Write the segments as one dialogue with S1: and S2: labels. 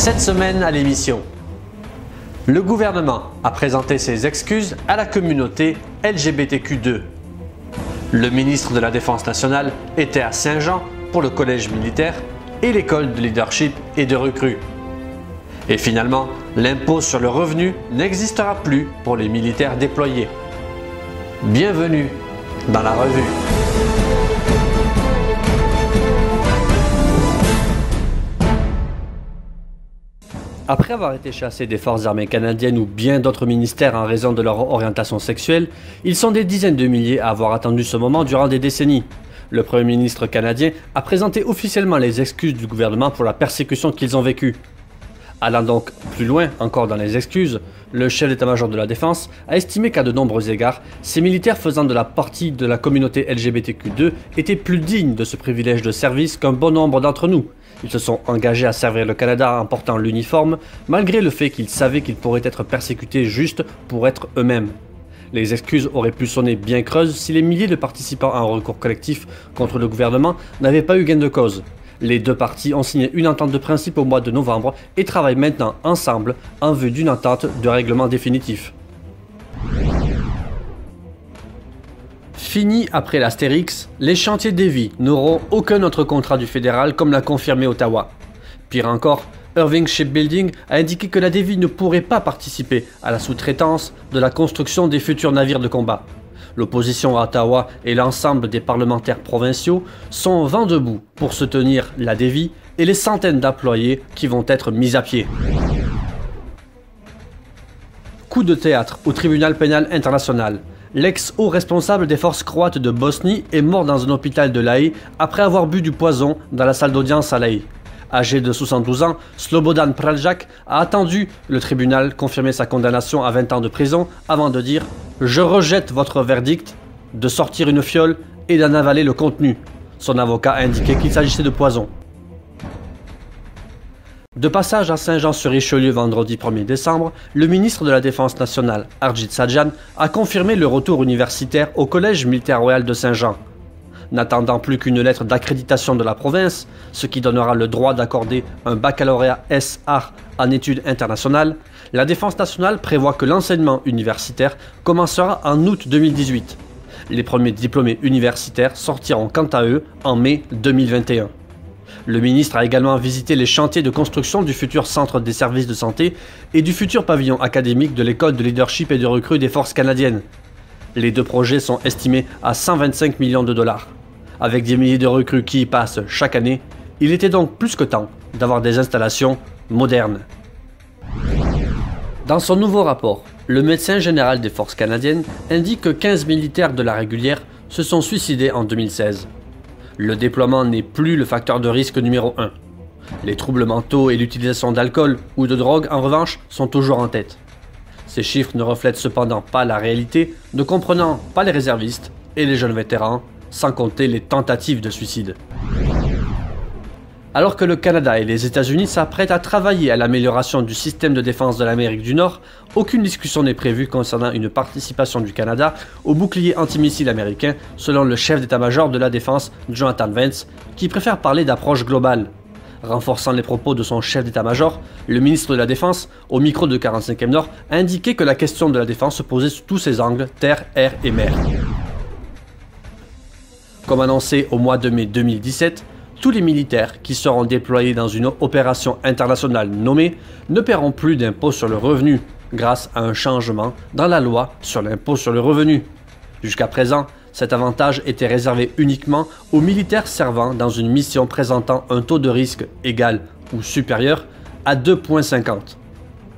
S1: Cette semaine à l'émission, le gouvernement a présenté ses excuses à la communauté LGBTQ2. Le ministre de la Défense nationale était à Saint-Jean pour le collège militaire et l'école de leadership et de recrues. Et finalement, l'impôt sur le revenu n'existera plus pour les militaires déployés. Bienvenue dans la revue. Après avoir été chassés des forces armées canadiennes ou bien d'autres ministères en raison de leur orientation sexuelle, ils sont des dizaines de milliers à avoir attendu ce moment durant des décennies. Le Premier ministre canadien a présenté officiellement les excuses du gouvernement pour la persécution qu'ils ont vécue. Allant donc plus loin encore dans les excuses, le chef d'état-major de la Défense a estimé qu'à de nombreux égards, ces militaires faisant de la partie de la communauté LGBTQ2 étaient plus dignes de ce privilège de service qu'un bon nombre d'entre nous. Ils se sont engagés à servir le Canada en portant l'uniforme, malgré le fait qu'ils savaient qu'ils pourraient être persécutés juste pour être eux-mêmes. Les excuses auraient pu sonner bien creuses si les milliers de participants à un recours collectif contre le gouvernement n'avaient pas eu gain de cause. Les deux parties ont signé une entente de principe au mois de novembre et travaillent maintenant ensemble en vue d'une entente de règlement définitif. Fini après l'Astérix, les chantiers Davie n'auront aucun autre contrat du fédéral comme l'a confirmé Ottawa. Pire encore, Irving Shipbuilding a indiqué que la Davie ne pourrait pas participer à la sous-traitance de la construction des futurs navires de combat. L'opposition à Ottawa et l'ensemble des parlementaires provinciaux sont vent debout pour soutenir la Davie et les centaines d'employés qui vont être mis à pied. Coup de théâtre au tribunal pénal international. L'ex-haut responsable des forces croates de Bosnie est mort dans un hôpital de La Haye après avoir bu du poison dans la salle d'audience à La Haye. Âgé de 72 ans, Slobodan Praljak a attendu le tribunal confirmer sa condamnation à 20 ans de prison avant de dire « Je rejette votre verdict de sortir une fiole et d'en avaler le contenu ». Son avocat a indiqué qu'il s'agissait de poison. De passage à Saint-Jean-sur-Richelieu vendredi 1er décembre, le ministre de la Défense nationale, Harjit Sajjan, a confirmé le retour universitaire au Collège militaire royal de Saint-Jean. N'attendant plus qu'une lettre d'accréditation de la province, ce qui donnera le droit d'accorder un baccalauréat S.A. en études internationales, la Défense nationale prévoit que l'enseignement universitaire commencera en août 2018. Les premiers diplômés universitaires sortiront quant à eux en mai 2021. Le ministre a également visité les chantiers de construction du futur centre des services de santé et du futur pavillon académique de l'école de leadership et de recrues des forces canadiennes. Les deux projets sont estimés à 125 millions de dollars. Avec des milliers de recrues qui y passent chaque année, il était donc plus que temps d'avoir des installations modernes. Dans son nouveau rapport, le médecin général des forces canadiennes indique que 15 militaires de la régulière se sont suicidés en 2016. Le déploiement n'est plus le facteur de risque numéro 1. Les troubles mentaux et l'utilisation d'alcool ou de drogue, en revanche, sont toujours en tête. Ces chiffres ne reflètent cependant pas la réalité, ne comprenant pas les réservistes et les jeunes vétérans, sans compter les tentatives de suicide. Alors que le Canada et les États-Unis s'apprêtent à travailler à l'amélioration du système de défense de l'Amérique du Nord, aucune discussion n'est prévue concernant une participation du Canada au bouclier antimissile américain, selon le chef d'état-major de la Défense, Jonathan Vance, qui préfère parler d'approche globale. Renforçant les propos de son chef d'état-major, le ministre de la Défense, au micro de 45e Nord, a indiqué que la question de la défense se posait sous tous ses angles, terre, air et mer. Comme annoncé au mois de mai 2017, tous les militaires qui seront déployés dans une opération internationale nommée ne paieront plus d'impôt sur le revenu grâce à un changement dans la loi sur l'impôt sur le revenu. Jusqu'à présent, cet avantage était réservé uniquement aux militaires servant dans une mission présentant un taux de risque égal ou supérieur à 2,50.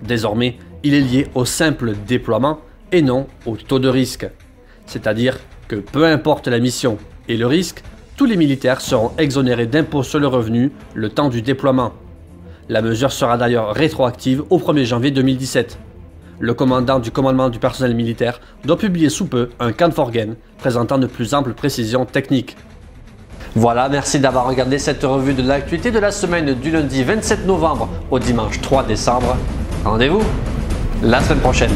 S1: Désormais, il est lié au simple déploiement et non au taux de risque. C'est-à-dire que peu importe la mission et le risque, tous les militaires seront exonérés d'impôt sur le revenu le temps du déploiement. La mesure sera d'ailleurs rétroactive au 1er janvier 2017. Le commandant du commandement du personnel militaire doit publier sous peu un Canforgen présentant de plus amples précisions techniques. Voilà, merci d'avoir regardé cette revue de l'actualité de la semaine du lundi 27 novembre au dimanche 3 décembre. Rendez-vous la semaine prochaine.